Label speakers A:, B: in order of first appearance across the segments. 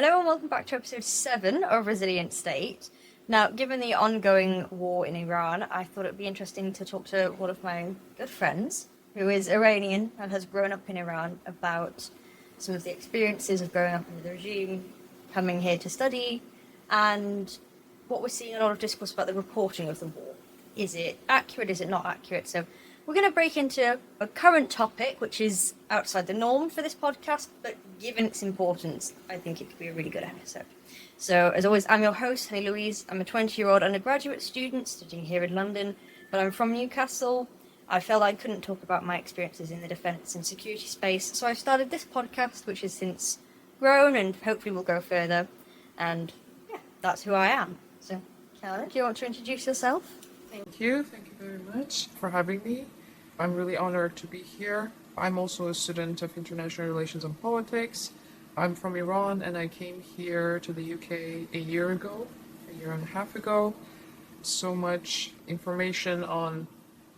A: Hello and welcome back to episode 7 of Resilient State. Now, given the ongoing war in Iran, I thought it would be interesting to talk to one of my good friends, who is Iranian and has grown up in Iran, about some of the experiences of growing up under the regime, coming here to study, and what we're seeing a lot of discourse about the reporting of the war. Is it accurate? Is it not accurate? So we're going to break into a current topic, which is outside the norm for this podcast, but given its importance, I think it could be a really good episode. So, as always, I'm your host, Honey Louise. I'm a 20-year-old undergraduate student studying here in London, but I'm from Newcastle. I felt I couldn't talk about my experiences in the defence and security space, so I started this podcast, which has since grown and hopefully will grow further. And yeah, that's who I am. So, Carla, do you want to introduce yourself?
B: Thank you very much for having me. I'm really honored to be here. I'm also a student of international relations and politics. I'm from Iran and I came here to the UK a year and a half ago. So much information on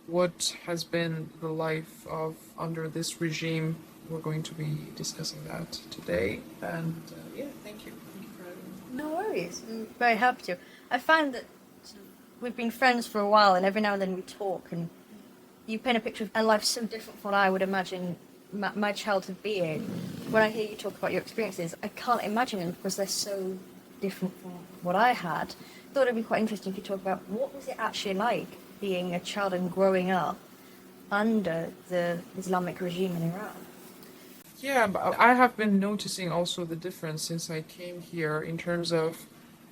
B: what has been the life of under this regime. We're going to be discussing that today. And thank you. Thank you for having me.
A: No worries. I'm very happy to. I find that we've been friends for a while and every now and then we talk and you paint a picture of a life so different from what I would imagine my childhood being. When I hear you talk about your experiences, I can't imagine them because they're so different from what I had. I thought it'd be quite interesting to talk about what was it actually like being a child and growing up under the Islamic regime in Iran.
B: Yeah, but I have been noticing also the difference since I came here in terms of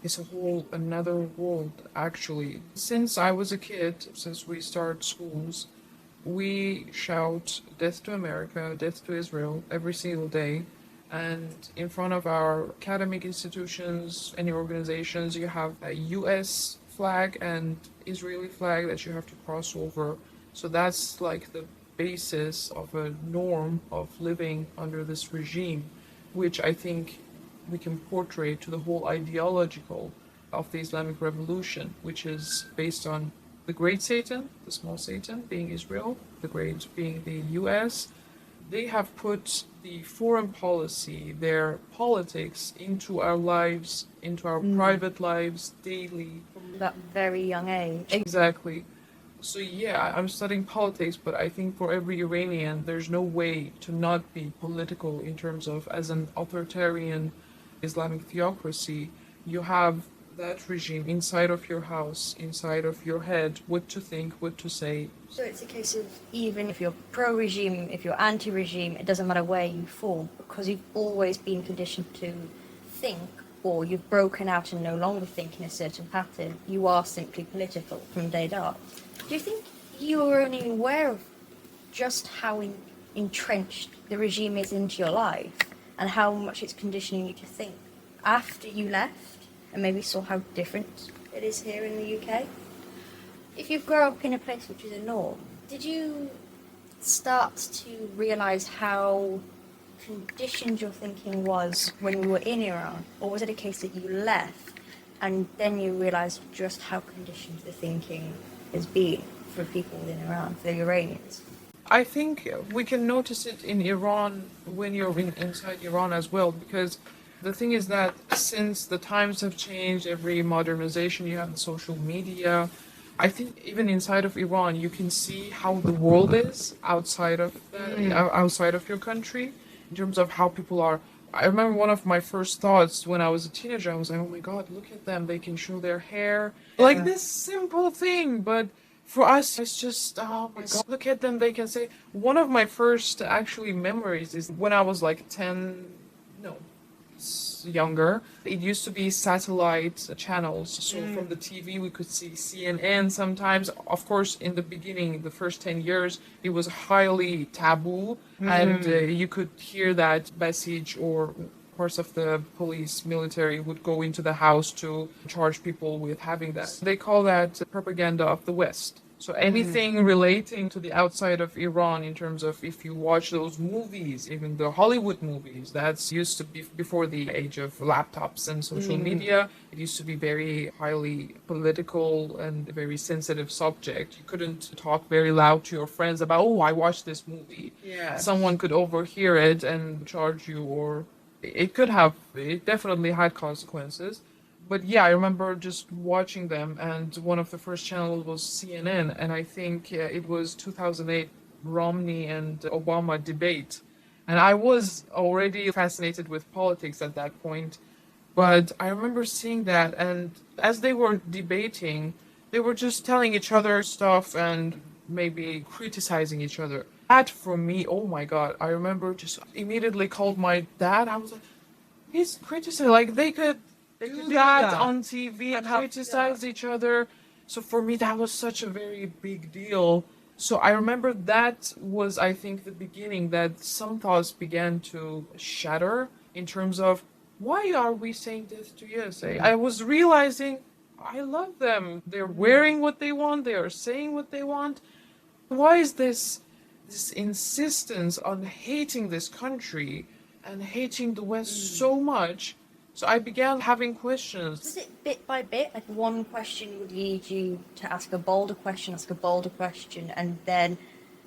B: it's a whole another world actually. Since I was a kid, since we started schools, we shout death to America, death to Israel every single day. And in front of our academic institutions, any organizations, you have a US flag and Israeli flag that you have to cross over. So that's like the basis of a norm of living under this regime, which I think we can portray to the whole ideological of the Islamic Revolution, which is based on the great Satan, the small Satan being Israel, the great being the US. They have put the foreign policy, their politics into our lives, into our private lives daily.
A: From that very young age.
B: Exactly. So yeah, I'm studying politics, but I think for every Iranian, there's no way to not be political in terms of as an authoritarian Islamic theocracy, you have that regime inside of your house, inside of your head, what to think, what to say.
A: So it's a case of even if you're pro-regime, if you're anti-regime, it doesn't matter where you fall because you've always been conditioned to think or you've broken out and no longer think in a certain pattern. You are simply political from day dot. Do you think you were only aware of just how entrenched the regime is into your life and how much it's conditioning you to think after you left and maybe saw how different it is here in the UK? If you grow up in a place which is a norm, did you start to realise how conditioned your thinking was when you were in Iran? Or was it a case that you left and then you realised just how conditioned the thinking has been for people within Iran, for the Iranians?
B: I think we can notice it in Iran when you're inside Iran as well, because the thing is that since the times have changed, every modernization, you have social media. I think even inside of Iran, you can see how the world is outside of outside of your country in terms of how people are. I remember one of my first thoughts when I was a teenager, I was like, oh my God, look at them. They can show their hair. Like this simple thing, but for us, it's just, oh my God, look at them. They can say, one of my first actually memories is when I was like 10, no, younger. It used to be satellite channels. So from the TV, we could see CNN sometimes. Of course, in the beginning, the first 10 years, it was highly taboo. And you could hear that message or parts of the police, military would go into the house to charge people with having that. They call that propaganda of the West. So anything relating to the outside of Iran in terms of if you watch those movies, even the Hollywood movies, that's used to be before the age of laptops and social media. It used to be very highly political and a very sensitive subject. You couldn't talk very loud to your friends about, oh, I watched this movie.
C: Yeah.
B: Someone could overhear it and charge you or it definitely had consequences. But yeah, I remember just watching them, and one of the first channels was CNN, and I think it was 2008 Romney and Obama debate. And I was already fascinated with politics at that point, but I remember seeing that, and as they were debating, they were just telling each other stuff and maybe criticizing each other. That for me, oh my God, I remember just immediately called my dad. I was like, he's criticizing, like they could do that on TV and criticize each other. So for me, that was such a very big deal. So I remember that was, I think, the beginning that some thoughts began to shatter in terms of why are we saying this to USA? I was realizing I love them. They're wearing what they want. They are saying what they want. Why is this insistence on hating this country and hating the West so much? So I began having questions.
A: Was it bit by bit? Like one question would lead you to ask a bolder question, and then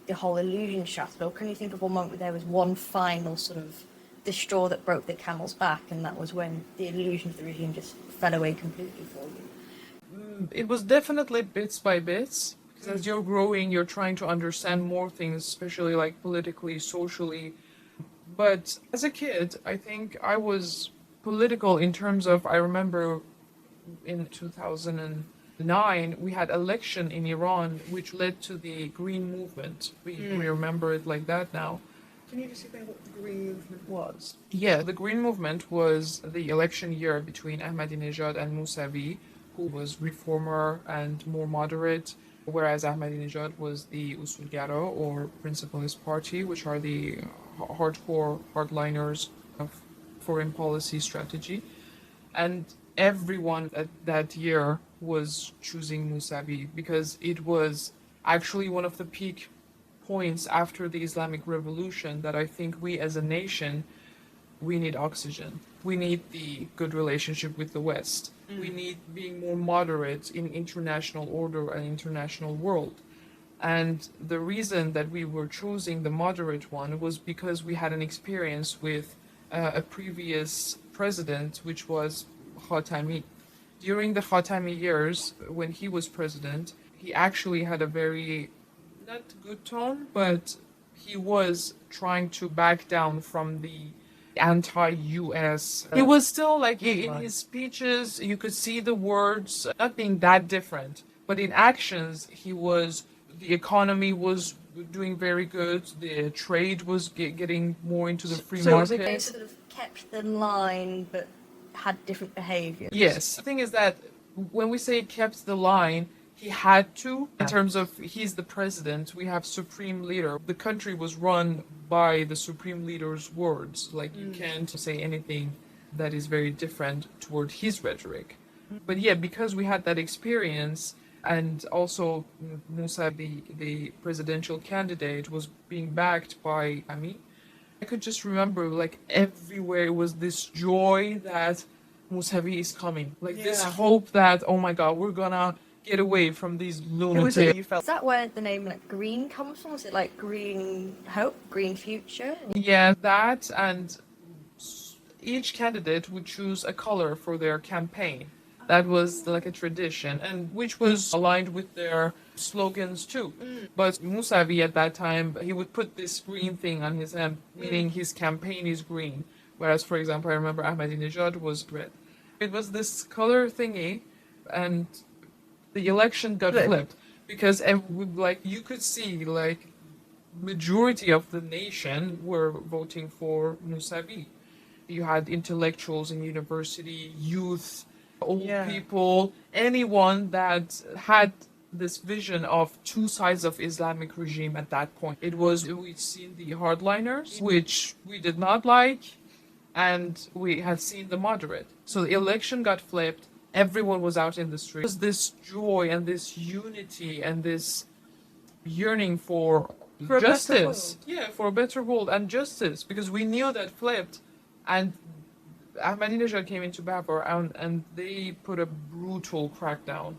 A: the whole illusion shattered? Or can you think of one moment where there was one final sort of the straw that broke the camel's back, and that was when the illusion of the regime just fell away completely for you?
B: It was definitely bits by bits. Because as you're growing, you're trying to understand more things, especially like politically, socially. But as a kid, I think I was political in terms of, I remember in 2009, we had election in Iran, which led to the Green Movement. We remember it like that now.
C: Can you just explain what the Green Movement was?
B: Yeah, the Green Movement was the election year between Ahmadinejad and Mousavi, who was reformer and more moderate, whereas Ahmadinejad was the Usulgaro or Principalist Party, which are the hardcore hardliners of foreign policy strategy. And everyone at that year was choosing Mousavi because it was actually one of the peak points after the Islamic Revolution that I think we as a nation, we need oxygen. We need the good relationship with the West. We need being more moderate in international order and international world. And the reason that we were choosing the moderate one was because we had an experience with a previous president, which was Khatami. During the Khatami years, when he was president, he actually had a very, not good tone, but he was trying to back down from the anti-US. He was still like in his speeches, you could see the words not being that different, but in actions, the economy was doing very good. The trade was getting more into the free market.
A: They sort of kept the line, but had different behaviours.
B: Yes. The thing is that when we say kept the line, he had to, in terms of he's the president, we have supreme leader. The country was run by the supreme leader's words. Like you can't say anything that is very different toward his rhetoric. But yeah, because we had that experience, and also Musa, the presidential candidate, was being backed by Ami, I could just remember like everywhere was this joy that Musavi is coming. Like this hope that, oh my God, we're gonna get away from these lunatics.
C: You felt
A: Is that where the name like green comes from? Is it like green hope, green future?
B: Yeah, that, and each candidate would choose a color for their campaign. That was like a tradition, and which was aligned with their slogans too. But Musavi at that time, he would put this green thing on his hand, meaning his campaign is green. Whereas, for example, I remember Ahmadinejad was red. It was this color thingy, and the election got flipped because like you could see like majority of the nation were voting for Musavi. You had intellectuals in university, youth, old people, anyone that had this vision of two sides of Islamic regime at that point. It was, we'd seen the hardliners, which we did not like, and we had seen the moderate. So the election got flipped. Everyone was out in the street. There was this joy and this unity and this yearning for justice. Yeah, for a better world and justice, because we knew that flipped, and Ahmadinejad came into power, and they put a brutal crackdown.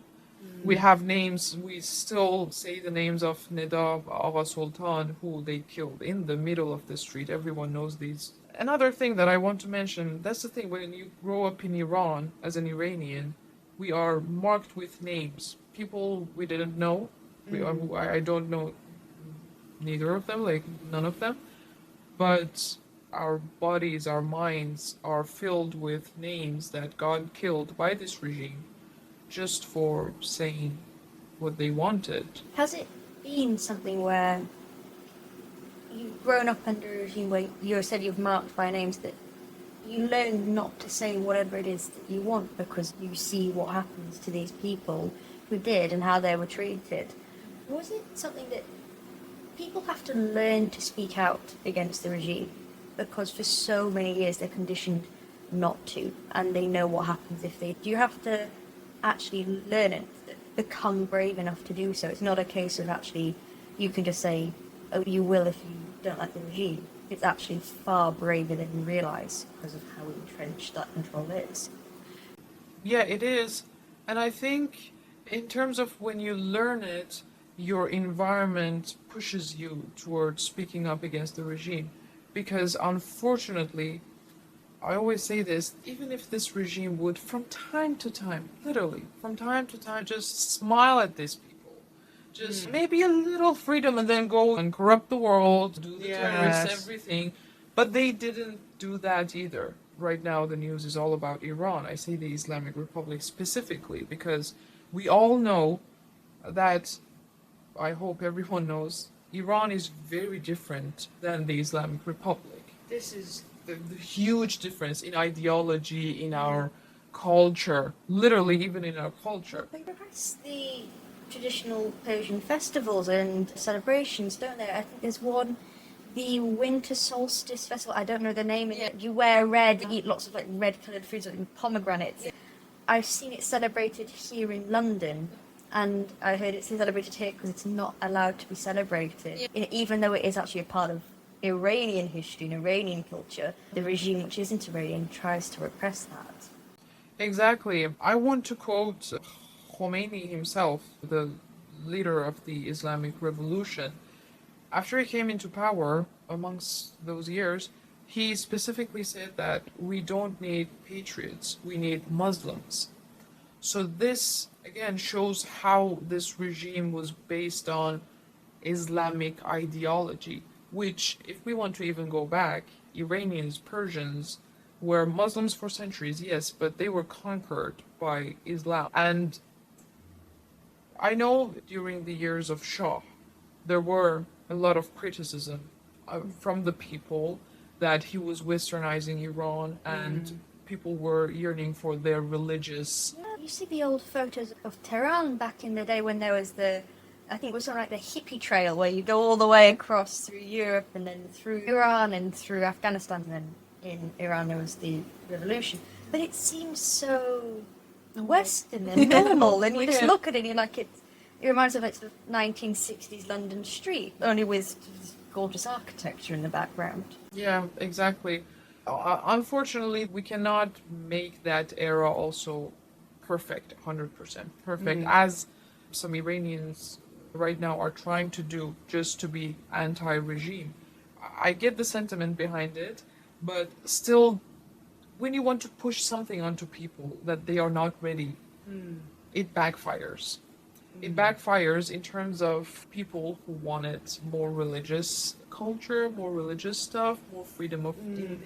B: We have names, we still say the names of Neda Agha Sultan, who they killed in the middle of the street. Everyone knows these Another thing that I want to mention, that's the thing, when you grow up in Iran as an Iranian, we are marked with names. People we didn't know. I don't know neither of them, like none of them. But our bodies, our minds are filled with names that God killed by this regime just for saying what they wanted.
A: Has it been something where you've grown up under a regime where you said you've marked by names that you learn not to say whatever it is that you want because you see what happens to these people who did and how they were treated? Was it something that people have to learn to speak out against the regime because for so many years they're conditioned not to, and they know what happens if they do? You have to actually learn it, become brave enough to do so. It's not a case of actually you can just say, oh, you will if you don't like the regime. It's actually far braver than you realise because of how entrenched that control is.
B: Yeah, it is. And I think in terms of when you learn it, your environment pushes you towards speaking up against the regime. Because unfortunately, I always say this, even if this regime would from time to time, literally, from time to time, just smile at these people. Just maybe a little freedom and then go and corrupt the world, do the terrorists,
C: Yes.
B: everything. But they didn't do that either. Right now, the news is all about Iran. I say the Islamic Republic specifically because we all know that, I hope everyone knows, Iran is very different than the Islamic Republic. This is the huge difference in ideology, in our culture, literally even in our culture.
A: They repress the traditional Persian festivals and celebrations, don't they? I think there's one, the Winter Solstice Festival. I don't know the name of it. You wear red, you eat lots of like red-coloured foods like pomegranates. I've seen it celebrated here in London, and I heard it's celebrated here because it's not allowed to be celebrated, even though it is actually a part of Iranian history and Iranian culture. The regime, which isn't Iranian, tries to repress that.
B: Exactly. I want to quote Khomeini himself, the leader of the Islamic Revolution. After he came into power, amongst those years, he specifically said that we don't need patriots, we need Muslims. So this again shows how this regime was based on Islamic ideology, which, if we want to even go back, Iranians, Persians were Muslims for centuries, yes, but they were conquered by Islam. And I know during the years of Shah, there were a lot of criticism from the people that he was westernizing Iran and people were yearning for their religious.
A: Yeah, you see the old photos of Tehran back in the day when there was I think it was something like the hippie trail where you go all the way across through Europe and then through Iran and through Afghanistan, and then in Iran there was the revolution. But it seems so Western and normal, and you just look at it and you're like, it reminds me of like sort of 1960s London street, only with gorgeous architecture in the background.
B: Yeah, exactly. Unfortunately, we cannot make that era also perfect, 100% perfect, as some Iranians right now are trying to do just to be anti-regime. I get the sentiment behind it, but still, when you want to push something onto people that they are not ready, it backfires. It backfires in terms of people who wanted more religious culture, more religious stuff, more freedom of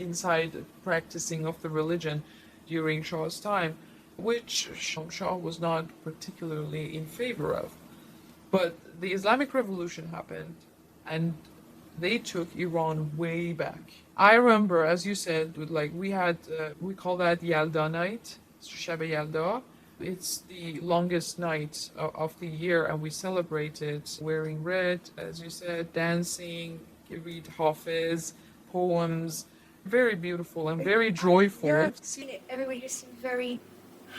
B: inside practicing of the religion during Shah's time, which Shah was not particularly in favor of. But the Islamic Revolution happened, and they took Iran way back. I remember, as you said, we had, we call that Yalda night, Shab Yalda. It's the longest night of the year, and we celebrate it wearing red, as you said, dancing, you read Hafiz, poems, very beautiful and very joyful.
A: Yeah, I've seen it. Everybody just seems very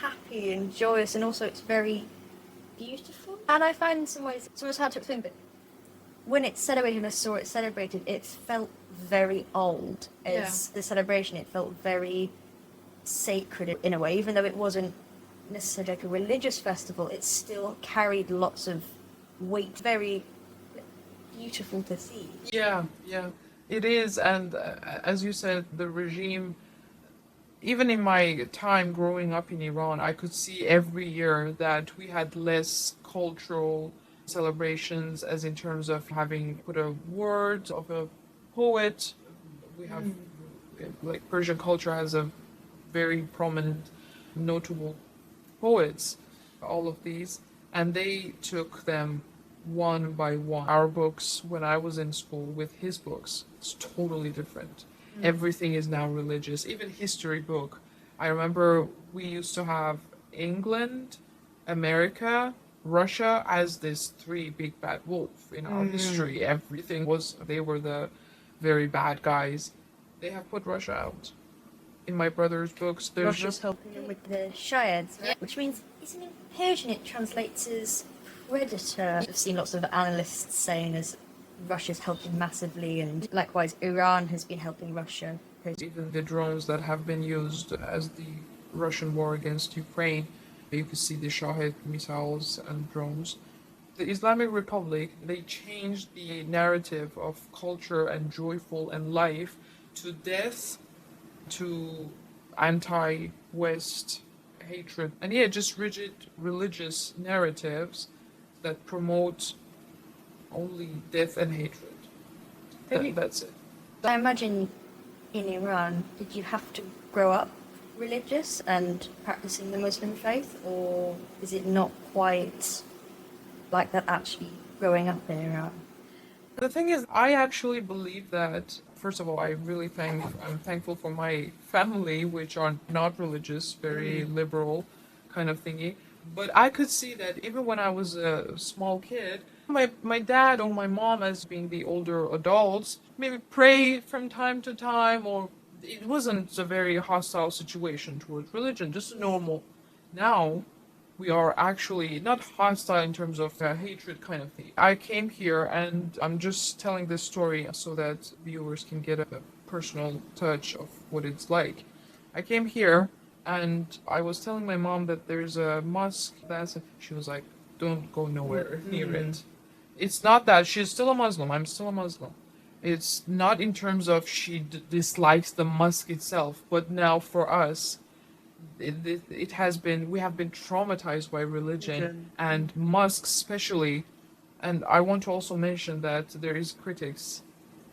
A: happy and joyous, and also it's very beautiful. And I find in some ways, it's almost hard to explain, but when it's celebrated and I saw it celebrated, it felt very old as the celebration. It felt very sacred in a way, even though it wasn't necessarily like a religious festival. It still carried lots of weight, very beautiful to see.
B: Yeah, yeah. It is, and as you said, the regime, even in my time growing up in Iran, I could see every year that we had less cultural celebrations, as in terms of having put a word of a poet. We have, like, Persian culture has a very prominent, notable poets, all of these, and they took them one by one. Our books, when I was in school with his books, it's totally different. Everything is now religious, even history book. I remember we used to have England, America, Russia as this three big bad wolf in our history. Everything was, they were the very bad guys. They have put Russia out. In my brother's books, there's
A: Russia's
B: just
A: helping them with the Shiads, right? Which means, isn't it Persian? It translates as predator. I've seen lots of analysts saying as Russia's helping massively, and likewise Iran has been helping Russia.
B: even the drones that have been used as the Russian war against Ukraine. You can see the Shahed missiles and drones. The Islamic Republic, they changed the narrative of culture and joyful and life to death, to anti-West hatred, and yeah, just rigid religious narratives that promote only death and hatred. That's it.
A: I imagine in Iran, did you have to grow up religious and practicing the Muslim faith, or is it not quite like that actually growing up in Iran?
B: The thing is, I actually believe that, first of all, I'm thankful for my family, which are not religious, very liberal kind of thingy. But I could see that even when I was a small kid, my dad or my mom, as being the older adults, maybe pray from time to time, or it wasn't a very hostile situation towards religion, just normal. Now, we are actually not hostile in terms of hatred kind of thing. I came here, and I'm just telling this story so that viewers can get a personal touch of what it's like. I came here, and I was telling my mom that there's a mosque she was like, don't go nowhere near it. It's not that she's still a Muslim. I'm still a Muslim. It's not in terms of she dislikes the mosque itself, but now for us, it has been, we have been traumatized by religion and mosques especially. And I want to also mention that there is critics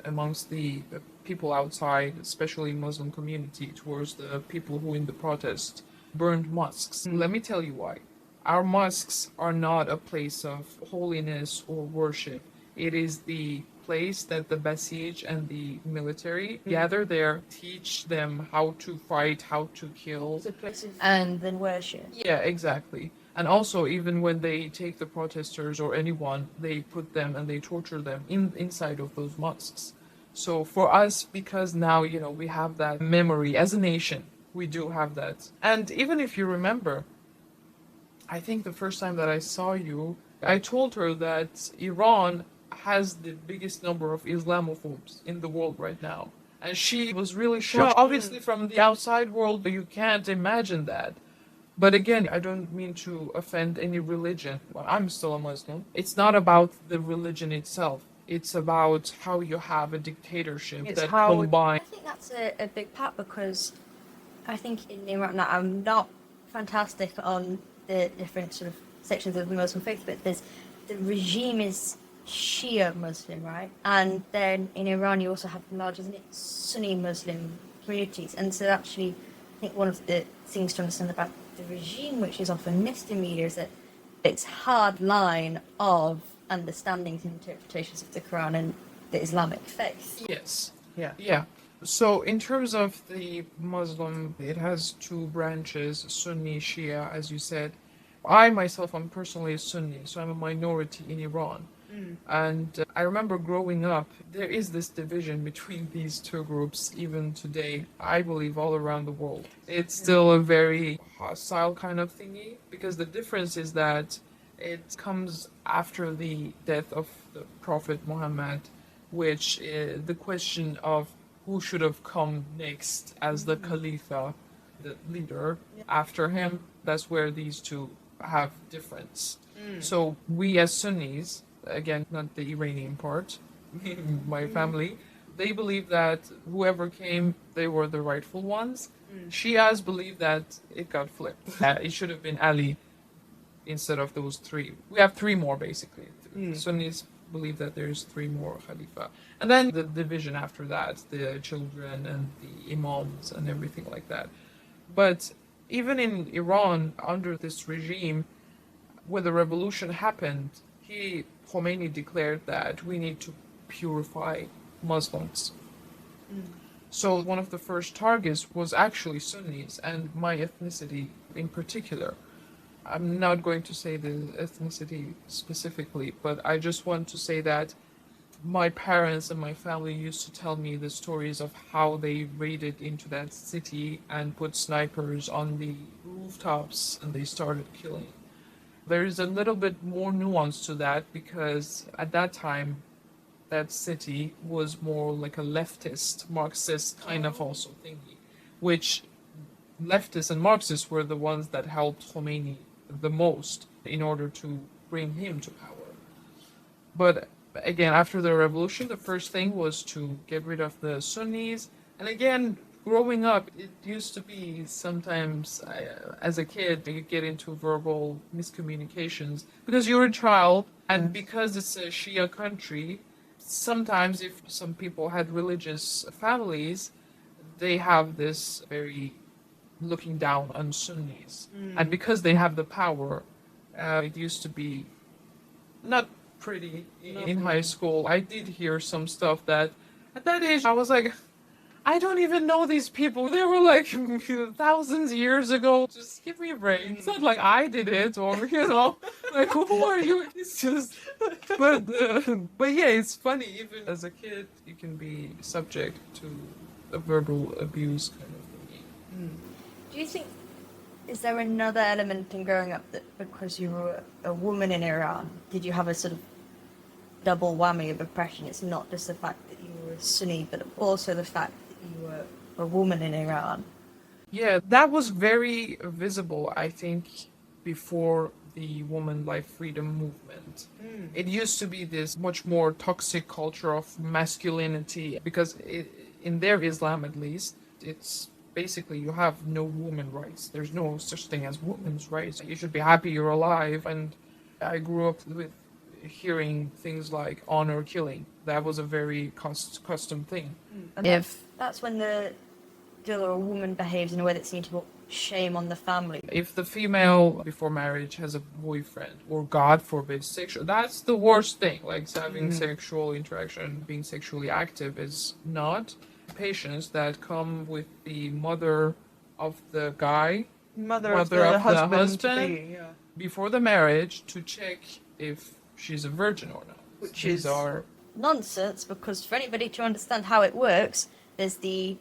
B: amongst the people outside, especially Muslim community, towards the people who in the protest burned mosques. Let me tell you why. Our mosques are not a place of holiness or worship. It is the place that the Basij and the military gather there, teach them how to fight, how to kill.
A: It's a place of and then worship.
B: Yeah, exactly. And also, even when they take the protesters or anyone, they put them and they torture them inside of those mosques. So for us, because now, we have that memory as a nation, we do have that. And even if you remember, I think the first time that I saw you, I told her that Iran has the biggest number of Islamophobes in the world right now. And she was really shocked. Obviously, from the outside world, you can't imagine that. But again, I don't mean to offend any religion. Well, I'm still a Muslim. It's not about the religion itself. It's about how you have a dictatorship
C: It's
B: that
C: how-
B: combines.
A: I think that's a big part, because I think in Iran, now I'm not fantastic on the different sort of sections of the Muslim faith, but the regime is Shia Muslim, right? And then in Iran, you also have large, isn't it, Sunni Muslim communities. And so actually, I think one of the things to understand about the regime, which is often missed in media, is that it's hard line of understandings and interpretations of the Quran and the Islamic faith.
B: Yes.
C: Yeah.
B: Yeah. So in terms of the Muslim, it has two branches, Sunni, Shia, as you said. I myself am personally a Sunni, so I'm a minority in Iran. And I remember growing up, there is this division between these two groups, even today, I believe all around the world. It's still a very hostile kind of thingy, because the difference is that it comes after the death of the Prophet Muhammad, which is the question of who should have come next as the Khalifa, the leader after him. That's where these two have difference. So we as Sunnis, again, not the Iranian part, my family, they believe that whoever came, they were the rightful ones. Shias believe that it got flipped. It should have been Ali instead of those three. We have three more basically. Sunnis believe that there's three more Khalifa. And then the division after that, the children and the imams and everything like that. But even in Iran, under this regime, when the revolution happened, Khomeini declared that we need to purify Muslims. So one of the first targets was actually Sunnis and my ethnicity in particular. I'm not going to say the ethnicity specifically, but I just want to say that my parents and my family used to tell me the stories of how they raided into that city and put snipers on the rooftops and they started killing. There is a little bit more nuance to that because at that time, that city was more like a leftist, Marxist kind of also thingy, which leftists and Marxists were the ones that helped Khomeini the most in order to bring him to power. But again, after the revolution, the first thing was to get rid of the Sunnis. And again, growing up, it used to be sometimes, as a kid, you get into verbal miscommunications because you're a child and because it's a Shia country. Sometimes, if some people had religious families, they have this very looking down on Sunnis. And because they have the power, it used to be not pretty in high school. I did hear some stuff that at that age I was like, I don't even know these people. They were like thousands of years ago. Just give me a break. It's not like I did it or, like, who are you? It's just, but yeah, it's funny. Even as a kid, you can be subject to a verbal abuse kind of thing.
A: Do you think, is there another element in growing up that because you were a woman in Iran, did you have a sort of double whammy of oppression? It's not just the fact that you were a Sunni, but also the fact that you were a woman in Iran.
B: Yeah, that was very visible, I think, before the woman life freedom movement. It used to be this much more toxic culture of masculinity because in their Islam, at least, it's basically you have no woman rights. There's no such thing as women's rights. You should be happy you're alive. And I grew up with hearing things like honor killing. That was a very custom thing.
A: And if that's when the girl or a woman behaves in a way that seems to put shame on the family.
B: If the female before marriage has a boyfriend or God forbid sexual, that's the worst thing. Like having sexual interaction, being sexually active is not. Patients that come with the mother of the guy,
C: Mother of the husband
B: before the marriage to check if she's a virgin or not.
C: Which
B: These
C: is
B: are
A: Nonsense, because for anybody to understand how it works, there's the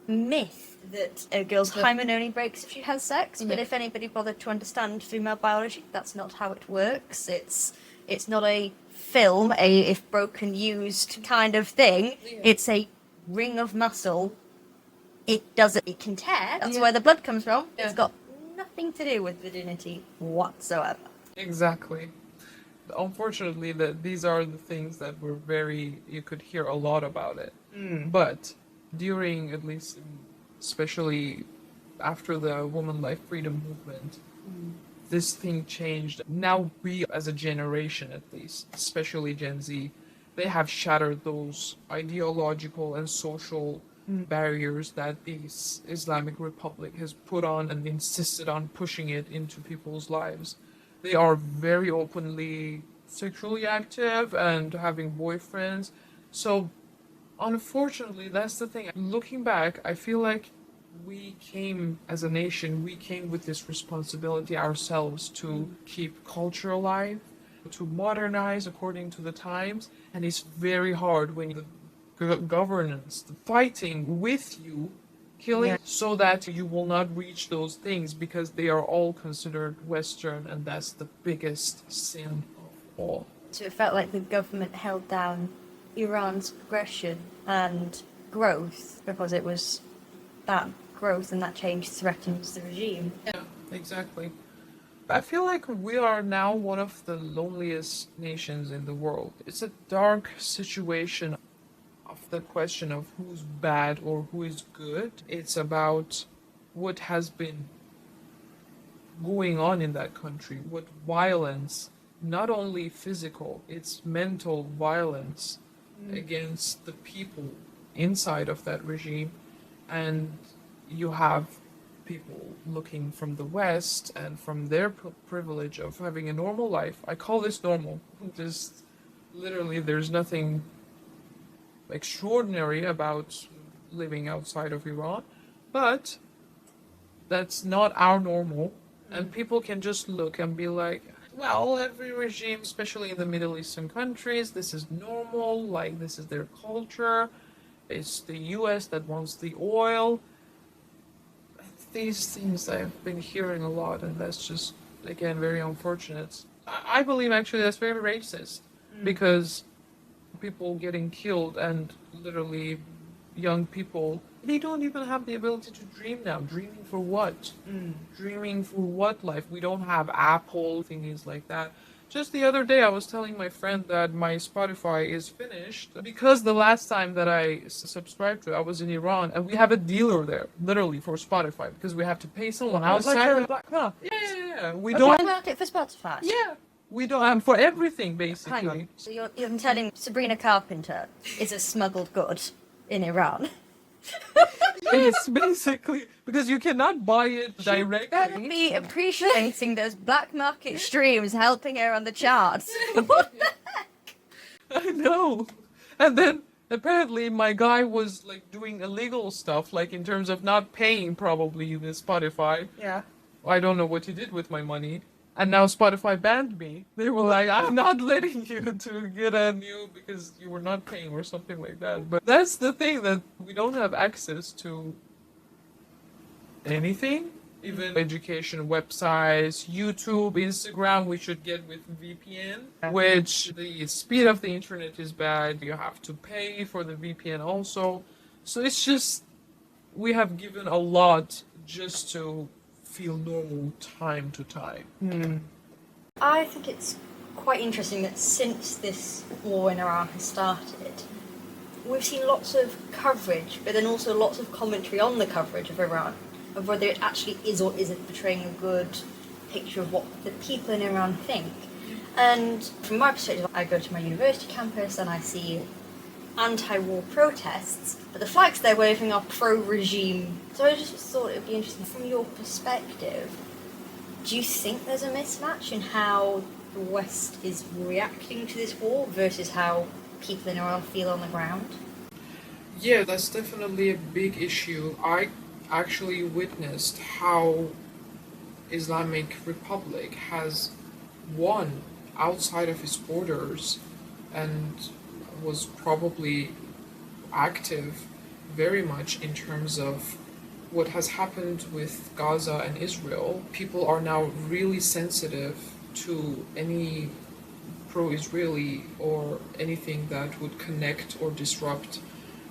A: myth that a girl's hymen only breaks if she has sex, but if anybody bothered to understand female biology, that's not how it works. It's not a film, a if broken used kind of thing. It's a ring of muscle. It can tear. That's where the blood comes from. It's got nothing to do with virginity whatsoever.
B: exactly. Unfortunately, these are the things that were you could hear a lot about it. But during, at least, especially after the woman life freedom movement, this thing changed. Now we, as a generation at least, especially Gen Z, they have shattered those ideological and social barriers that the Islamic Republic has put on and insisted on pushing it into people's lives. They are very openly sexually active and having boyfriends. So, unfortunately, that's the thing. Looking back, I feel like we came, as a nation, we came with this responsibility ourselves to keep culture alive, to modernize according to the times. And it's very hard when the governance, the fighting with you, killing so that you will not reach those things because they are all considered Western, and that's the biggest sin of all.
A: So it felt like the government held down Iran's progression and growth because it was that growth and that change threatens the regime.
B: Yeah, exactly. I feel like we are now one of the loneliest nations in the world. It's a dark situation of the question of who's bad or who is good. It's about what has been going on in that country, what violence, not only physical, it's mental violence against the people inside of that regime. And you have people looking from the West and from their privilege of having a normal life. I call this normal. Just literally, there's nothing extraordinary about living outside of Iran, but that's not our normal. And people can just look and be like, well, every regime, especially in the Middle Eastern countries, this is normal, like this is their culture. It's the US that wants the oil. These things I've been hearing a lot, and that's just, again, very unfortunate. I believe actually that's very racist, because people getting killed and literally young people, they don't even have the ability to dream now. Dreaming for what? Dreaming for what life? We don't have Apple, thingies like that. Just the other day, I was telling my friend that my Spotify is finished because the last time that I subscribed to it, I was in Iran, and we have a dealer there, literally, for Spotify, because we have to pay someone outside.
C: Like a black car.
B: Yeah. We
A: A
B: don't.
A: black market for Spotify.
B: Yeah. We don't have for everything, basically.
A: Hang on. So you're telling Sabrina Carpenter is a smuggled good in Iran?
B: It's basically because you cannot buy it directly.
A: Me appreciating those black market streams helping her on the charts. What the heck?
B: I know. And then apparently my guy was like doing illegal stuff, like in terms of not paying probably the Spotify.
C: Yeah.
B: I don't know what he did with my money. And now Spotify banned me. They were like, I'm not letting you to get a new because you were not paying or something like that. But that's the thing, that we don't have access to anything. Even education websites, YouTube, Instagram, we should get with VPN, which the speed of the internet is bad. You have to pay for the VPN also. So it's just, we have given a lot just to feel normal time to time.
A: I think it's quite interesting that since this war in Iran has started, we've seen lots of coverage, but then also lots of commentary on the coverage of Iran, of whether it actually is or isn't portraying a good picture of what the people in Iran think. And from my perspective, I go to my university campus and I see anti-war protests, but the flags they're waving are pro-regime. So I just thought it would be interesting, from your perspective, do you think there's a mismatch in how the West is reacting to this war versus how people in Iran feel on the ground?
B: Yeah, that's definitely a big issue. I actually witnessed how Islamic Republic has won outside of its borders and was probably active very much in terms of what has happened with Gaza and Israel. People are now really sensitive to any pro-Israeli or anything that would connect or disrupt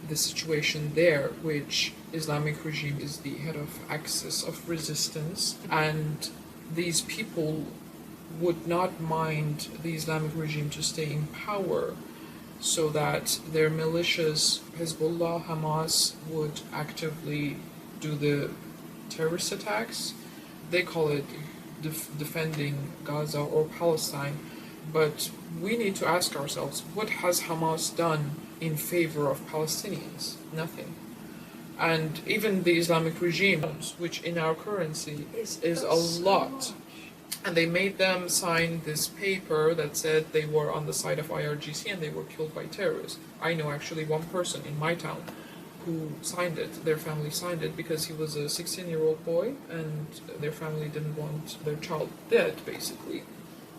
B: the situation there, which Islamic regime is the head of axis of resistance, and these people would not mind the Islamic regime to stay in power so that their militias, Hezbollah, Hamas, would actively do the terrorist attacks. They call it defending Gaza or Palestine. But we need to ask ourselves, what has Hamas done in favor of Palestinians? Nothing. And even the Islamic regime, which in our currency is a lot. And they made them sign this paper that said they were on the side of IRGC and they were killed by terrorists. I know actually one person in my town who signed it. Their family signed it because he was a 16-year-old boy and their family didn't want their child dead, basically.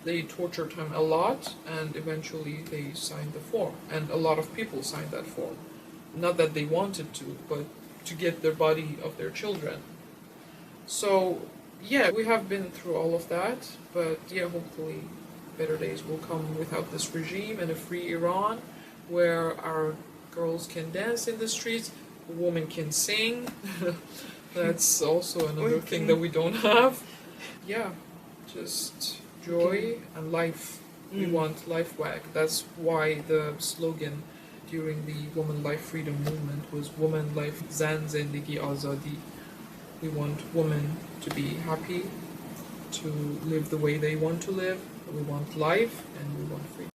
B: They tortured him a lot and eventually they signed the form. And a lot of people signed that form. Not that they wanted to, but to get their body of their children. So yeah, we have been through all of that, but yeah, hopefully better days will come without this regime and a free Iran where our girls can dance in the streets, women can sing. That's also another thing that we don't have. Yeah, just joy and life. We want life back. That's why the slogan during the woman life freedom movement was woman life zan zindagi azadi. We want women to be happy, to live the way they want to live. We want life and we want freedom.